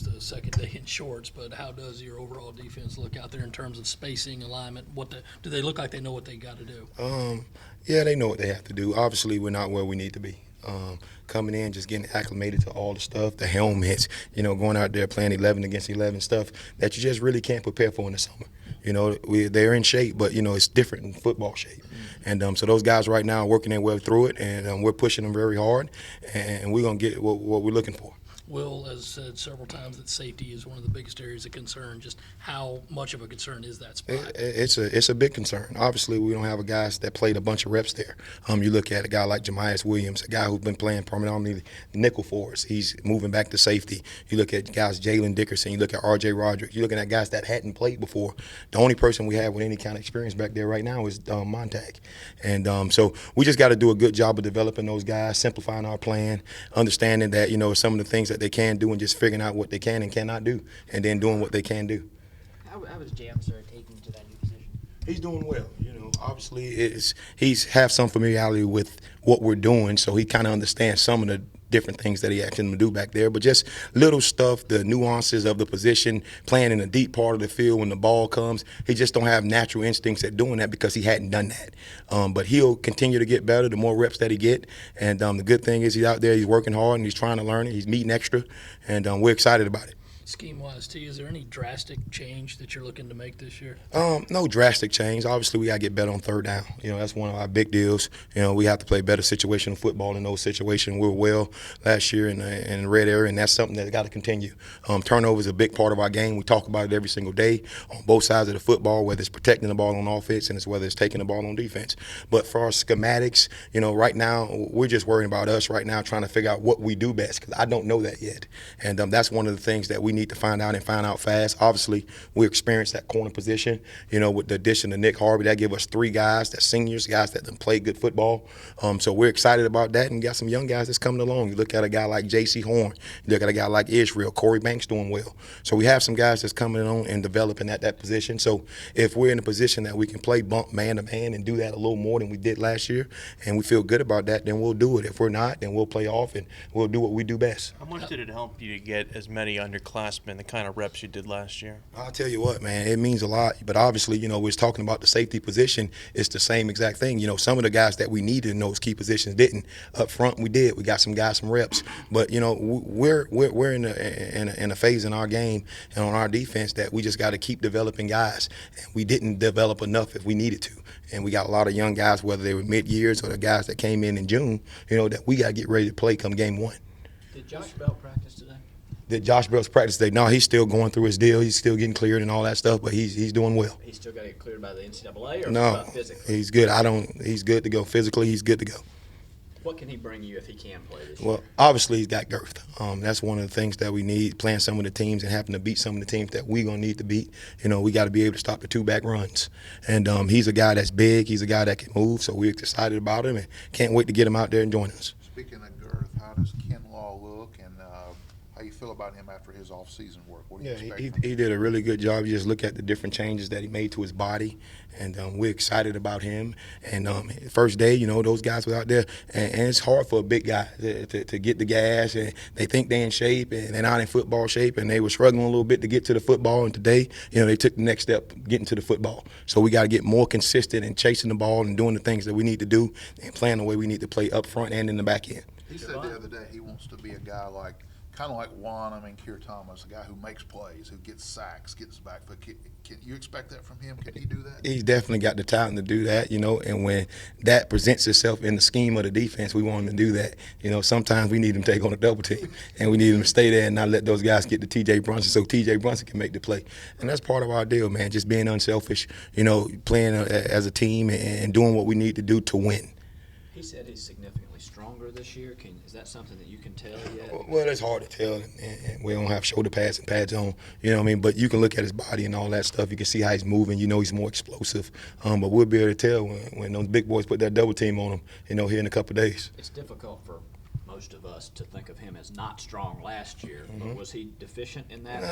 just a second day in shorts, but how does your overall defense look out there in terms of spacing, alignment? Do they look like they know what they got to do? Yeah, they know what they have to do. Obviously, we're not where we need to be. Coming in, just getting acclimated to all the stuff, the helmets, going out there playing 11 against 11 stuff that you just really can't prepare for in the summer. They're in shape, but, it's different in football shape. And so those guys right now are working their way through it, and we're pushing them very hard, and we're going to get what we're looking for. Will has said several times that safety is one of the biggest areas of concern. Just how much of a concern is that spot? It's a big concern. Obviously, we don't have a guy that played a bunch of reps there. You look at a guy like Jemias Williams, a guy who's been playing prominently nickel for us. He's moving back to safety. You look at guys Jalen Dickerson. You look at R.J. Roderick. You're looking at guys that hadn't played before. The only person we have with any kind of experience back there right now is Montag. And so we just got to do a good job of developing those guys, simplifying our plan, understanding that, some of the things that they can do and just figuring out what they can and cannot do, and then doing what they can do. How is Jam, sir, taking to that new position? He's doing well. Obviously he's have some familiarity with what we're doing, so he kind of understands some of the different things that he asked him to do back there. But just little stuff, the nuances of the position, playing in a deep part of the field when the ball comes, he just don't have natural instincts at doing that because he hadn't done that. But he'll continue to get better the more reps that he get. And the good thing is he's out there, he's working hard, and he's trying to learn it. He's meeting extra, and we're excited about it. Scheme-wise, T, is there any drastic change that you're looking to make this year? No drastic change. Obviously, we got to get better on third down. That's one of our big deals. We have to play better situational football in those situations. We were well last year in the red area, and that's something that's got to continue. Turnover is a big part of our game. We talk about it every single day on both sides of the football, whether it's protecting the ball on offense and whether it's taking the ball on defense. But for our schematics, right now, we're just worrying about us right now trying to figure out what we do best because I don't know that yet. And that's one of the things that we need to find out and find out fast. Obviously, we experienced that corner position, with the addition of Nick Harvey. That gave us three guys, that seniors, guys that play good football. So we're excited about that, and got some young guys that's coming along. You look at a guy like J.C. Horn. You look at a guy like Israel. Corey Banks doing well. So we have some guys that's coming on and developing at that position. So if we're in a position that we can play bump man-to-man and do that a little more than we did last year, and we feel good about that, then we'll do it. If we're not, then we'll play off and we'll do what we do best. How much did it help you to get as many underclassmen, the kind of reps you did last year? I'll tell you what, man, it means a lot. But obviously, we was talking about the safety position. It's the same exact thing. Some of the guys that we needed in those key positions didn't. Up front, we did. We got some guys some reps. But we're in a phase in our game and on our defense that we just got to keep developing guys. And we didn't develop enough if we needed to. And we got a lot of young guys, whether they were mid-years or the guys that came in June. That we got to get ready to play come game one. Did Josh Bell practice today? Did Josh Bell's practice today? No, he's still going through his deal. He's still getting cleared and all that stuff, but he's doing well. He's still got to get cleared by the NCAA or no, physically? He's good. He's good to go physically. He's good to go. What can he bring you if he can play this year? Well, obviously he's got girth. That's one of the things that we need, playing some of the teams and having to beat some of the teams that we're going to need to beat. We got to be able to stop the two-back runs. And he's a guy that's big. He's a guy that can move, so we're excited about him and can't wait to get him out there and join us. Speaking of girth, how does Ken Law look, and how you feel about him after his off-season work? What do you expect? He did a really good job. You just look at the different changes that he made to his body, and we're excited about him. And first day, those guys were out there, and it's hard for a big guy to get the gas, and they think they're in shape, and they're not in football shape, and they were struggling a little bit to get to the football. And today, they took the next step getting to the football. So we got to get more consistent in chasing the ball and doing the things that we need to do and playing the way we need to play up front and in the back end. He said the other day he wants to be a guy kind of like Juan, Kier Thomas, a guy who makes plays, who gets sacks, gets back. But can you expect that from him? Can he do that? He's definitely got the talent to do that, and when that presents itself in the scheme of the defense, we want him to do that. Sometimes we need him to take on a double team, and we need him to stay there and not let those guys get to T.J. Brunson so T.J. Brunson can make the play. And that's part of our deal, man, just being unselfish, playing as a team and doing what we need to do to win. He said he's significantly stronger this year. Is that something that you can tell yet? Well, it's hard to tell, and we don't have shoulder pads and pads on, But you can look at his body and all that stuff. You can see how he's moving. He's more explosive. But we'll be able to tell when those big boys put that double team on him, here in a couple of days. It's difficult for most of us to think of him as not strong last year. But was he deficient in that?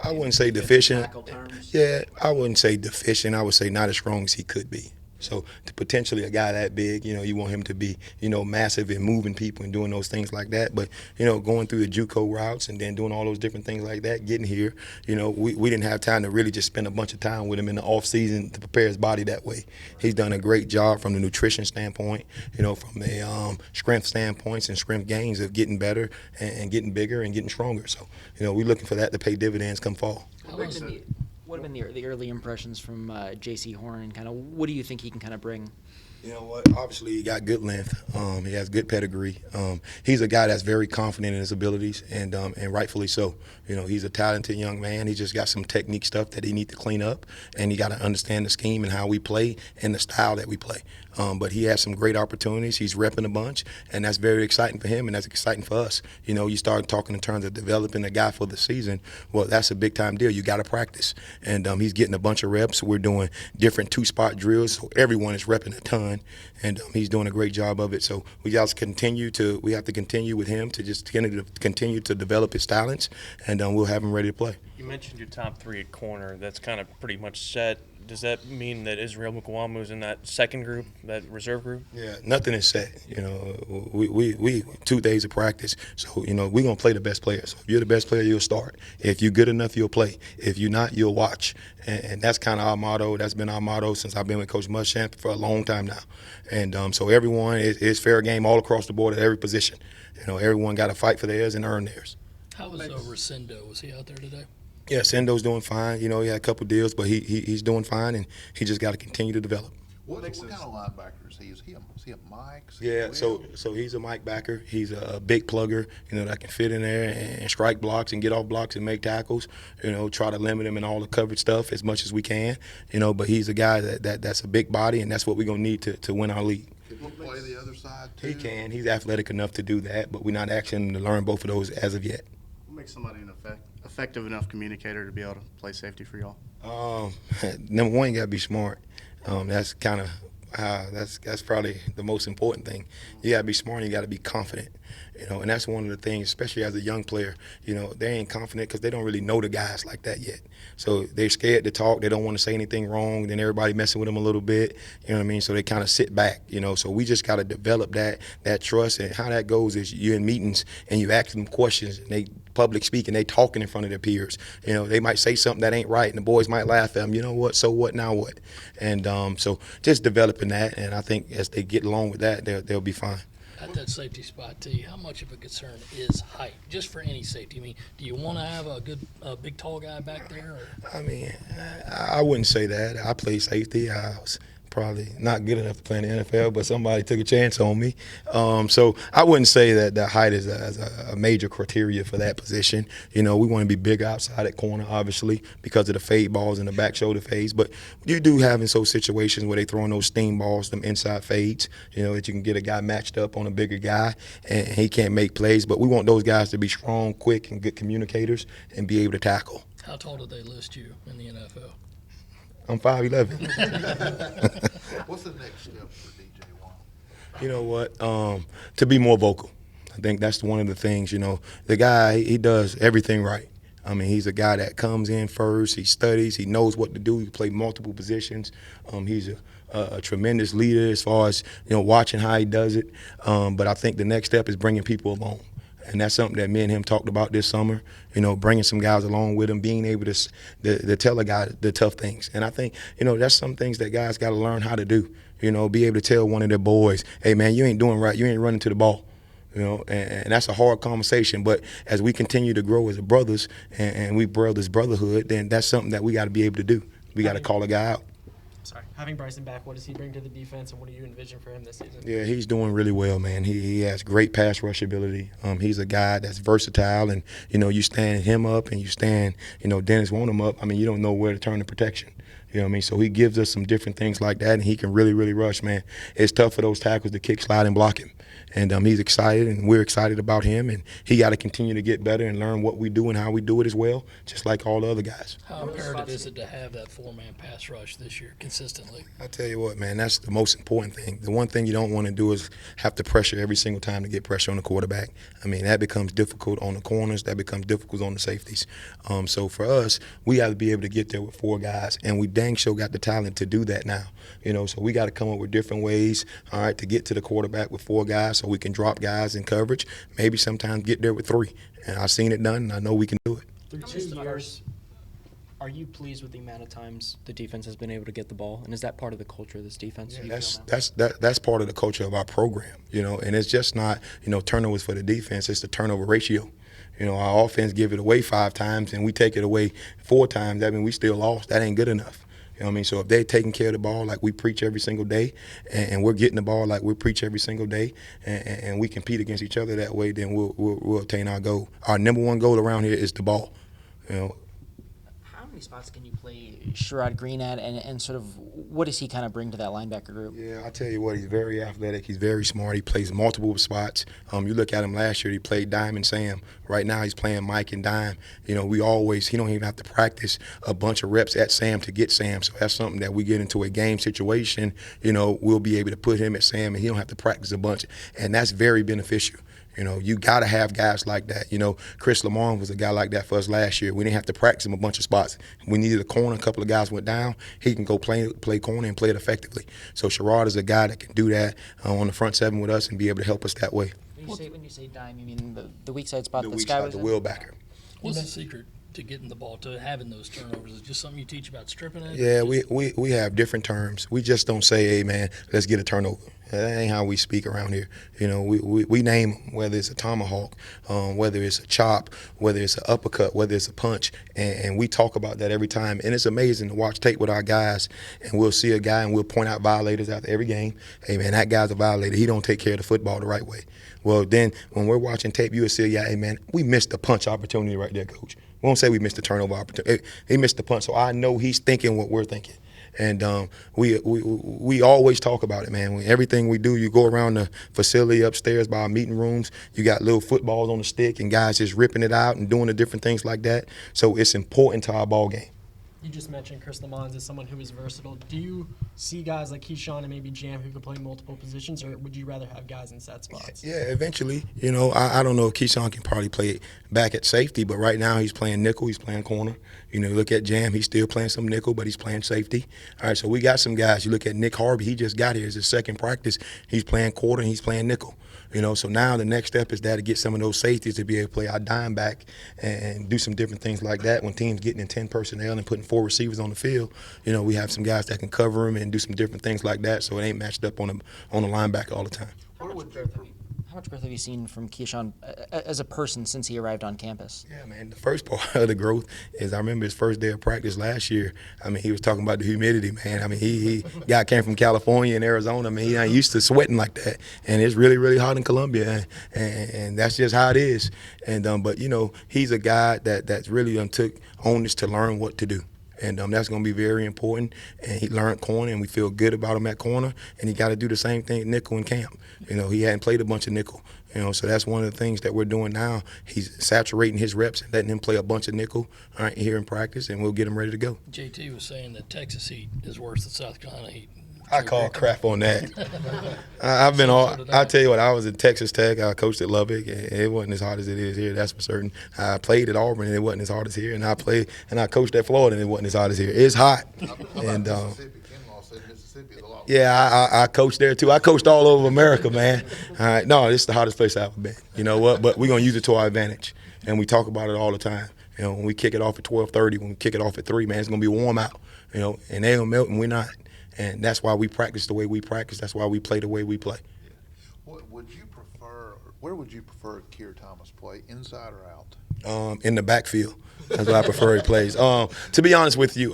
I wouldn't say deficient. Tackle terms? Yeah, I wouldn't say deficient. I would say not as strong as he could be. So to potentially a guy that big, you want him to be, massive and moving people and doing those things like that. But, going through the JUCO routes and then doing all those different things like that, getting here, we didn't have time to really just spend a bunch of time with him in the off season to prepare his body that way. He's done a great job from the nutrition standpoint, from the strength standpoints and strength gains of getting better and getting bigger and getting stronger. So, we're looking for that to pay dividends come fall. What have been the early impressions from J.C. Horn, and kind of what do you think he can kind of bring? You know what? Obviously, he got good length. He has good pedigree. He's a guy that's very confident in his abilities, and rightfully so. He's a talented young man. He just got some technique stuff that he needs to clean up, and he got to understand the scheme and how we play and the style that we play. But he has some great opportunities. He's repping a bunch, and that's very exciting for him, and that's exciting for us. You start talking in terms of developing a guy for the season. Well, that's a big-time deal. You got to practice, and he's getting a bunch of reps. We're doing different two-spot drills, so everyone is repping a ton, and he's doing a great job of it. So we have to continue with him to just continue to develop his talents, and we'll have him ready to play. You mentioned your top three at corner. That's kind of pretty much set. Does that mean that Israel Mukwamu's in that second group, that reserve group? Yeah, nothing is set. We 2 days of practice. So, we're going to play the best players. So if you're the best player, you'll start. If you're good enough, you'll play. If you're not, you'll watch. And that's kind of our motto. That's been our motto since I've been with Coach Muschamp for a long time now. And so everyone is fair game all across the board at every position. Everyone got to fight for theirs and earn theirs. How was Resendo? Was he out there today? Yeah, Sendo's doing fine. He had a couple deals, but he's doing fine, and he just got to continue to develop. What kind of linebacker is he? Is he a Mike? Yeah, so he's a Mike backer. He's a big plugger, that can fit in there and strike blocks and get off blocks and make tackles. Try to limit him in all the coverage stuff as much as we can. But he's a guy that's a big body, and that's what we're gonna need to win our league. Can he play the other side too? He can. He's athletic enough to do that, but we're not asking him to learn both of those as of yet. What makes somebody an effective enough communicator to be able to play safety for y'all? Number one, you gotta be smart. That's kind of that's probably the most important thing. You gotta be smart and you gotta be confident. And that's one of the things, especially as a young player, they ain't confident because they don't really know the guys like that yet. So they're scared to talk. They don't want to say anything wrong. Then everybody messing with them a little bit. You know what I mean? So they kind of sit back, So we just got to develop that trust. And how that goes is you're in meetings and you ask them questions and they public speaking, they talking in front of their peers. They might say something that ain't right and the boys might laugh at them. You know what? So what? Now what? And so just developing that. And I think as they get along with that, they'll be fine. At that safety spot, T, how much of a concern is height, just for any safety? I mean, do you want to have a good, big, tall guy back there? Or? I mean, I wouldn't say that. I played safety. I was probably not good enough to play in the NFL, but somebody took a chance on me. So I wouldn't say that the height is a major criteria for that position. We want to be big outside at corner, obviously, because of the fade balls and the back shoulder fades. But you do have in those situations where they throwing those steam balls, them inside fades, that you can get a guy matched up on a bigger guy and he can't make plays. But we want those guys to be strong, quick, and good communicators and be able to tackle. How tall did they list you in the NFL? I'm 5'11". What's the next step for DJ Watt? You know what? To be more vocal. I think that's one of the things, The guy, he does everything right. I mean, he's a guy that comes in first. He studies. He knows what to do. He play multiple positions. He's a tremendous leader as far as, watching how he does it. But I think the next step is bringing people along. And that's something that me and him talked about this summer, bringing some guys along with him, being able to tell a guy the tough things. And I think, that's some things that guys got to learn how to do, be able to tell one of their boys, hey, man, you ain't doing right. You ain't running to the ball, and that's a hard conversation. But as we continue to grow as brothers and we build this brotherhood, then that's something that we got to be able to do. We got to call a guy out. Sorry, having Bryson back, what does he bring to the defense, and what do you envision for him this season? Yeah, he's doing really well, man. He has great pass rush ability. He's a guy that's versatile, and you stand him up and you stand, Dennis want him up. I mean, you don't know where to turn the protection. You know what I mean? So he gives us some different things like that, and he can really, really rush, man. It's tough for those tackles to kick, slide, and block him. And he's excited, and we're excited about him. And he got to continue to get better and learn what we do and how we do it as well, just like all the other guys. How imperative is it to have that four-man pass rush this year consistently? I tell you what, man, that's the most important thing. The one thing you don't want to do is have to pressure every single time to get pressure on the quarterback. I mean, that becomes difficult on the corners. That becomes difficult on the safeties. So for us, we got to be able to get there with four guys, and we dang sure got the talent to do that now. So we got to come up with different ways, all right, to get to the quarterback with 4 guys so we can drop guys in coverage, maybe sometimes get there with 3. And I've seen it done, and I know we can do it. Through 2 years, are you pleased with the amount of times the defense has been able to get the ball? And is that part of the culture of this defense? Yeah, you that's feel now? that's part of the culture of our program, and it's just not turnovers for the defense. It's the turnover ratio. Our offense give it away 5 times and we take it away 4 times. That means we still lost. That ain't good enough. You know what I mean? So if they're taking care of the ball like we preach every single day, and we're getting the ball like we preach every single day, and we compete against each other that way, then we'll attain our goal. Our number 1 goal around here is the ball. How many spots can you play Sherrod Green at, and sort of what does he kind of bring to that linebacker group? Yeah, I tell you what, he's very athletic. He's very smart. He plays multiple spots. You look at him last year, he played dime and Sam. Right now he's playing Mike and dime. He don't even have to practice a bunch of reps at Sam to get Sam. So that's something that we get into a game situation, we'll be able to put him at Sam and he don't have to practice a bunch. And that's very beneficial. You got to have guys like that. Chris Lamar was a guy like that for us last year. We didn't have to practice him a bunch of spots. We needed a corner. A couple of guys went down. He can go play corner and play it effectively. So Sherrod is a guy that can do that on the front 7 with us and be able to help us that way. When you say dime, you mean the weak side spot The that weak Sky side, was the in? wheel backer. What's the secret to getting the ball, to having those turnovers? Is it just something you teach about stripping it? Yeah, we have different terms. We just don't say, hey, man, let's get a turnover. That ain't how we speak around here. We name them, whether it's a tomahawk, whether it's a chop, whether it's an uppercut, whether it's a punch, and we talk about that every time. And it's amazing to watch tape with our guys, and we'll see a guy and we'll point out violators after every game. Hey, man, that guy's a violator. He don't take care of the football the right way. Well, then when we're watching tape, you will see, yeah, hey, man, we missed the punch opportunity right there, coach. We won't say we missed the turnover opportunity. He missed the punch, so I know he's thinking what we're thinking. And we always talk about it, man. Everything we do, you go around the facility upstairs by our meeting rooms, you got little footballs on the stick and guys just ripping it out and doing the different things like that. So it's important to our ball game. You just mentioned Chris Lamons as someone who is versatile. Do you see guys like Keyshawn and maybe Jam who could play multiple positions, or would you rather have guys in set spots? Yeah, eventually. I don't know if Keyshawn can probably play back at safety, but right now he's playing nickel, he's playing corner. Look at Jam, he's still playing some nickel, but he's playing safety. All right, so we got some guys. You look at Nick Harvey, he just got here. It's his second practice. He's playing quarter and he's playing nickel. So now the next step is that to get some of those safeties to be able to play our dime back and do some different things like that. When teams getting in 10 personnel and putting 4 receivers on the field, we have some guys that can cover them and do some different things like that. So it ain't matched up on the linebacker all the time. How much growth have you seen from Keyshawn as a person since he arrived on campus? Yeah, man, the first part of the growth is I remember his first day of practice last year. He was talking about the humidity, man. He guy came from California and Arizona. He ain't used to sweating like that. And it's really, really hot in Columbia, and that's just how it is. And but, he's a guy that's really took onus to learn what to do. And that's going to be very important. And he learned corner, and we feel good about him at corner. And he got to do the same thing at nickel in camp. He hadn't played a bunch of nickel. So that's one of the things that we're doing now. He's saturating his reps and letting him play a bunch of nickel here in practice, and we'll get him ready to go. JT was saying that Texas heat is worse than South Carolina heat. I call crap on that. I tell you what, I was at Texas Tech. I coached at Lubbock, and it wasn't as hot as it is here. That's for certain. I played at Auburn, and it wasn't as hot as here. And I coached at Florida, and it wasn't as hot as here. It's hot. And Mississippi. Kinlaw said Mississippi is a lot. yeah, I coached there too. I coached all over America, man. All right, no, this is the hottest place I've ever been. You know what? But we're gonna use it to our advantage, and we talk about it all the time. When we kick it off at 12:30, when we kick it off at 3, man, it's gonna be warm out. And they don't melt, and we're not. And that's why we practice the way we practice. That's why we play the way we play. Where would you prefer Keir Thomas play, inside or out? In the backfield. That's what I prefer he plays. To be honest with you,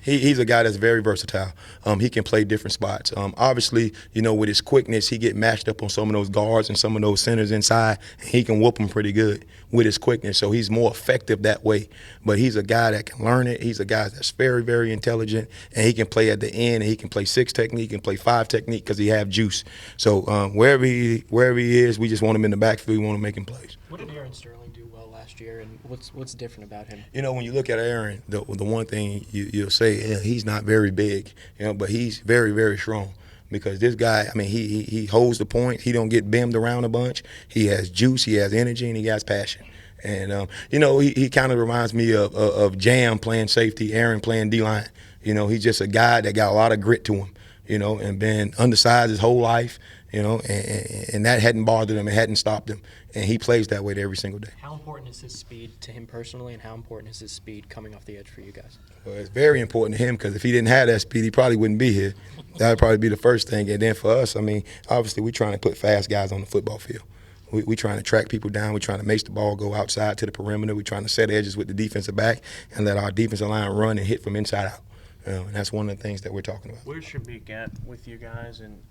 he's a guy that's very versatile. He can play different spots. Obviously, with his quickness, he get matched up on some of those guards and some of those centers inside, and he can whoop them pretty good with his quickness. So he's more effective that way. But he's a guy that can learn it. He's a guy that's very, very intelligent, and he can play at the end, and he can play 6 technique, he can play 5 technique because he have juice. So wherever he is, we just want him in the backfield. We want to make him plays. What did Aaron Sterling do well last year, and what's different about him? When you look at Aaron, the one thing you'll say, he's not very big, but he's very, very strong. Because this guy, he holds the point. He don't get bimmed around a bunch. He has juice, he has energy, and he has passion. And, he kind of reminds me of Jam playing safety, Aaron playing D-line. You know, he's just a guy that got a lot of grit to him, you know, and been undersized his whole life, you know, and that hadn't bothered him. It hadn't stopped him. And he plays that way every single day. How important is his speed to him personally, and how important is his speed coming off the edge for you guys? Well, it's very important to him because if he didn't have that speed, he probably wouldn't be here. That would probably be the first thing. And then for us, I mean, obviously we're trying to put fast guys on the football field. We're trying to track people down. We're trying to make the ball go outside to the perimeter. We're trying to set edges with the defensive back and let our defensive line run and hit from inside out. And that's one of the things that we're talking about. Where should be at with you guys, and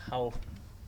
how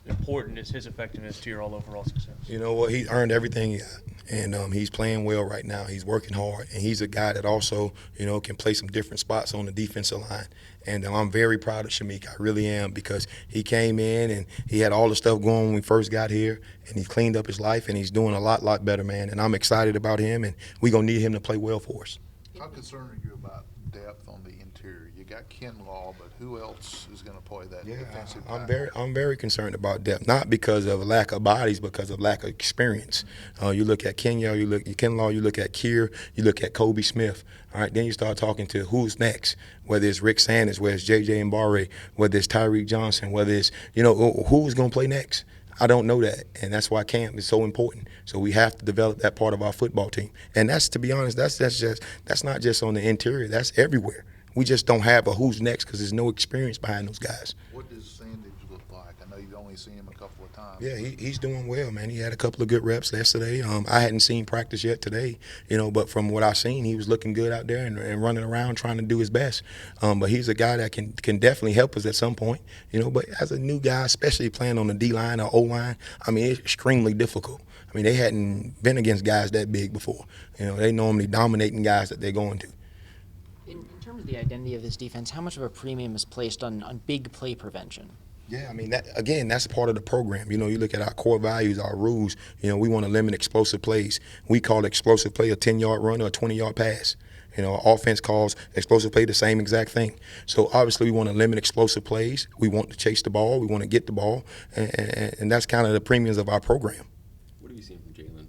important is his effectiveness to your overall success? You know what? He earned everything he got, and he's playing well right now. He's working hard, and he's a guy that also, you know, can play some different spots on the defensive line. And I'm very proud of Shamik. I really am, because he came in and he had all the stuff going when we first got here, and he's cleaned up his life, and he's doing a lot better, man. And I'm excited about him, and we're going to need him to play well for us. How concerned are you about depth on the interior? You got Kinlaw, but who else is going to play that defensive back? I'm very concerned about depth, not because of lack of bodies, because of lack of experience. You look at Kinlaw, you look at Kinlaw, you look at Kier, you look at Kobe Smith. All right, then you start talking to who's next, whether it's Rick Sanders, whether it's J.J. Mbare, whether it's Tyreek Johnson, whether it's, you know, who's going to play next. I don't know that, and that's why camp is so important. So we have to develop that part of our football team, and that's, to be honest, that's not just on the interior. That's everywhere. We just don't have a who's next because there's no experience behind those guys. What does Sandage look like? I know you've only seen him a couple of times. Yeah, he's doing well, man. He had a couple of good reps yesterday. I hadn't seen practice yet today, you know, but from what I've seen, he was looking good out there and running around trying to do his best. But he's a guy that can definitely help us at some point, you know. But as a new guy, especially playing on the D-line or O-line, I mean, it's extremely difficult. I mean, they hadn't been against guys that big before. You know, they normally dominating guys that they're going to. In terms of the identity of this defense, how much of a premium is placed on big play prevention? Yeah, I mean, that's a part of the program. You know, you look at our core values, our rules. You know, we want to limit explosive plays. We call explosive play a 10-yard run or a 20-yard pass. You know, our offense calls explosive play the same exact thing. So obviously we want to limit explosive plays. We want to chase the ball. We want to get the ball. And that's kind of the premiums of our program. What have you seen from Jalen,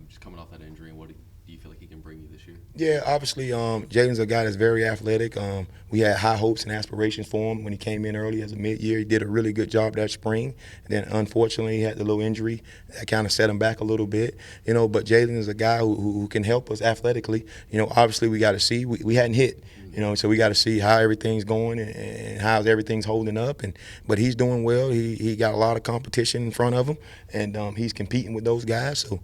just coming off that injury, and what do you feel like he can bring you this year? Yeah, obviously, Jalen's a guy that's very athletic. We had high hopes and aspirations for him when he came in early as a mid-year. He did a really good job that spring. And then, unfortunately, he had the little injury that kind of set him back a little bit. You know, but Jalen is a guy who can help us athletically. You know, obviously, we got to see. We hadn't hit. You know, so we got to see how everything's going and how everything's holding up. But he's doing well. He got a lot of competition in front of him, and he's competing with those guys. So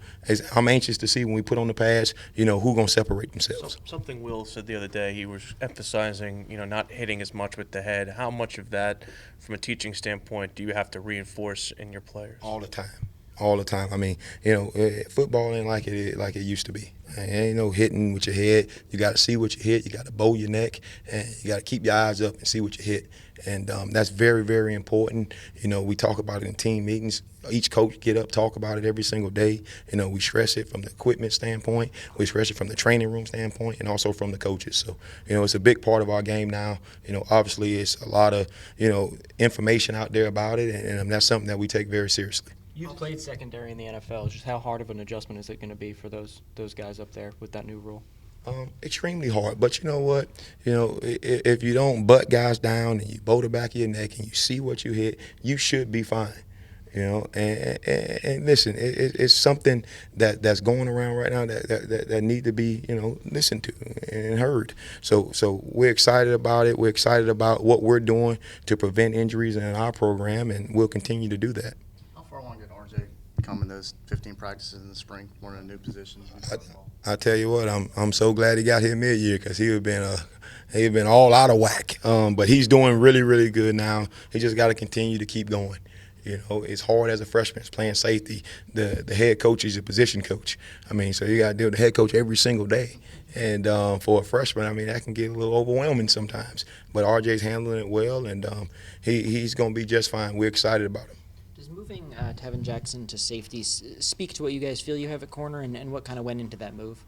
I'm anxious to see when we put on the pass, you know, who's going to separate themselves. Something Will said the other day, he was emphasizing, you know, not hitting as much with the head. How much of that, from a teaching standpoint, do you have to reinforce in your players? All the time. All the time. I mean, you know, football ain't like it used to be. It ain't no hitting with your head. You got to see what you hit. You got to bow your neck, and you got to keep your eyes up and see what you hit. And that's very, very important. You know, we talk about it in team meetings. Each coach get up, talk about it every single day. You know, we stress it from the equipment standpoint. We stress it from the training room standpoint, and also from the coaches. So, you know, it's a big part of our game now. You know, obviously it's a lot of, you know, information out there about it, and that's something that we take very seriously. You've played secondary in the NFL. Just how hard of an adjustment is it going to be for those guys up there with that new rule? Extremely hard, but you know what? You know, if you don't butt guys down and you bow the back of your neck and you see what you hit, you should be fine. You know, and listen, it's something that's going around right now that need to be, you know, listened to and heard. So we're excited about it. We're excited about what we're doing to prevent injuries in our program, and we'll continue to do that. How far along did RJ come in those 15 practices in the spring, learning a new position? I tell you what, I'm so glad he got here mid-year, because he'd been all out of whack. But he's doing really, really good now. He just got to continue to keep going. You know, it's hard as a freshman. It's playing safety. The head coach is a position coach. I mean, so you got to deal with the head coach every single day. And for a freshman, I mean, that can get a little overwhelming sometimes. But RJ's handling it well, and he's going to be just fine. We're excited about him. Does moving Tevin Jackson to safety speak to what you guys feel you have at corner, and what kind of went into that move?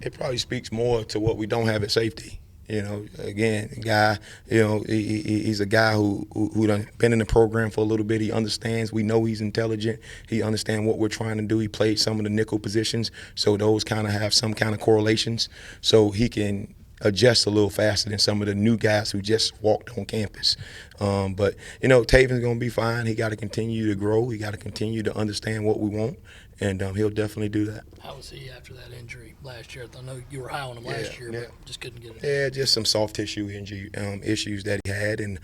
It probably speaks more to what we don't have at safety. You know, again, a guy, you know, he's a guy who done been in the program for a little bit. He understands. We know he's intelligent. He understands what we're trying to do. He played some of the nickel positions, so those kind of have some kind of correlations. So he can adjust a little faster than some of the new guys who just walked on campus. But, Taven's going to be fine. He got to continue to grow. He got to continue to understand what we want, and he'll definitely do that. How was he after that injury last year? I know you were high on him last year, yeah. but just couldn't get it. Yeah, just some soft tissue injury issues that he had, and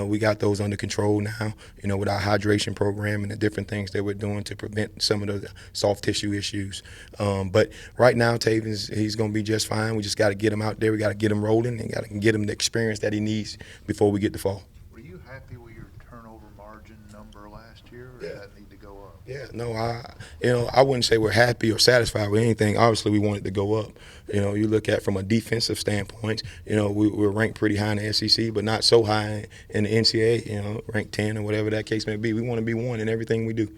we got those under control now. With our hydration program and the different things that we're doing to prevent some of the soft tissue issues. But right now, he's going to be just fine. We just got to get him out there. We got to get him rolling and got to get him the experience that he needs before we get to fall. Were you happy with your turnover margin number last year, or did that need to go up? Yeah, no, I wouldn't say we're happy or satisfied with anything. Obviously, we want it to go up. You look at from a defensive standpoint, we're ranked pretty high in the SEC, but not so high in the NCAA, ranked 10 or whatever that case may be. We want to be one in everything we do.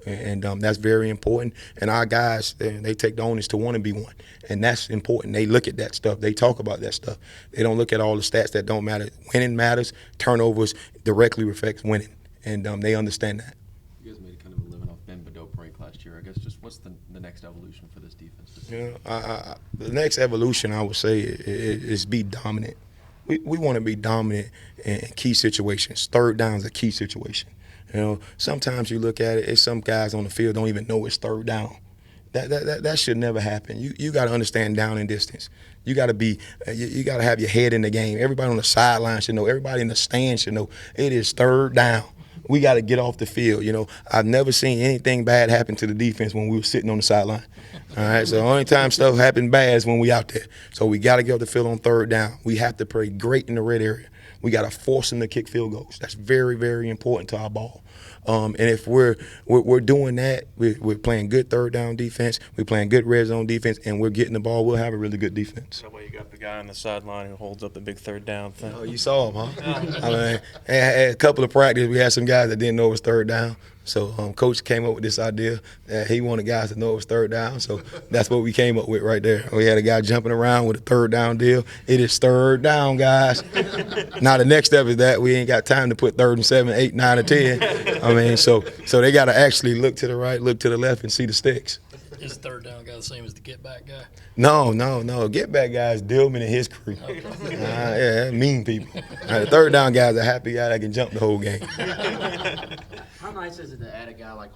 And that's very important. And our guys, they take the onus to want to be one. And that's important. They look at that stuff. They talk about that stuff. They don't look at all the stats that don't matter. Winning matters. Turnovers directly reflects winning. And they understand that. You guys made kind of a living off Ben Bedeau break last year. I guess just what's the next evolution for this defense? The next evolution, I would say, is be dominant. We want to be dominant in key situations. Third down is a key situation. Sometimes you look at it, some guys on the field don't even know it's third down. That should never happen. You got to understand down and distance. You got to be, you got to have your head in the game. Everybody on the sideline should know. Everybody in the stand should know it is third down. We got to get off the field. I've never seen anything bad happen to the defense when we were sitting on the sideline. All right, so the only time stuff happened bad is when we out there. So we got to get off the field on third down. We have to play great in the red area. We got to force them to kick field goals. That's very, very important to our ball. And if we're doing that, we're playing good third down defense, we're playing good red zone defense, and we're getting the ball, we'll have a really good defense. That way you got the guy on the sideline who holds up the big third down thing. Oh, you saw him, huh? At a couple of practices, we had some guys that didn't know it was third down. So Coach came up with this idea that he wanted guys to know it was third down. So that's what we came up with right there. We had a guy jumping around with a third down deal. It is third down, guys. Now the next step is that we ain't got time to put 3rd and 7, 8, 9, or 10. So they got to actually look to the right, look to the left, and see the sticks. Is the third down guy the same as the get back guy? No. Get back guys, Dillman and his crew. Yeah, mean people. The third down guy's a happy guy that can jump the whole game. How nice is it to add a guy like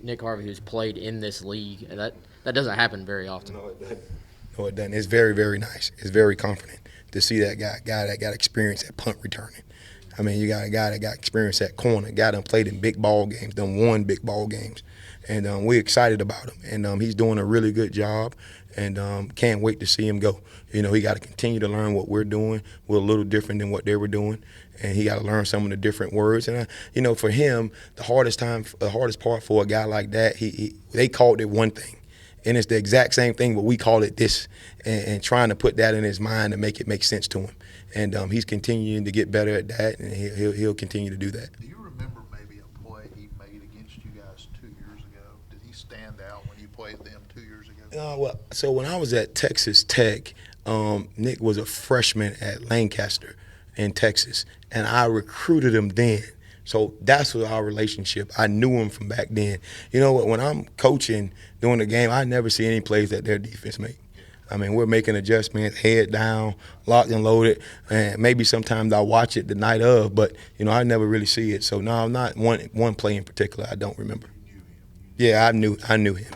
Nick Harvey, who's played in this league? That doesn't happen very often. No, it doesn't. It's very, very nice. It's very comforting to see that guy that got experience at punt returning. I mean, you got a guy that got experience at corner, a guy that played in big ball games, done won big ball games. And we're excited about him. And he's doing a really good job, and can't wait to see him go. He got to continue to learn what we're doing. We're a little different than what they were doing, and he got to learn some of the different words. And, for him, the hardest part for a guy like that, they called it one thing. And it's the exact same thing, but we call it this, and trying to put that in his mind and make it make sense to him. And he's continuing to get better at that, and he'll continue to do that. Do you remember maybe a play he made against you guys 2 years ago? Did he stand out when you played them 2 years ago? So when I was at Texas Tech, Nick was a freshman at Lancaster in Texas, and I recruited him then. So that's our relationship. I knew him from back then. You know what? When I'm coaching during the game, I never see any plays that their defense make. I mean, we're making adjustments, head down, locked and loaded, and maybe sometimes I watch it the night of, but, I never really see it. So, no, not one play in particular I don't remember. Yeah, I knew him.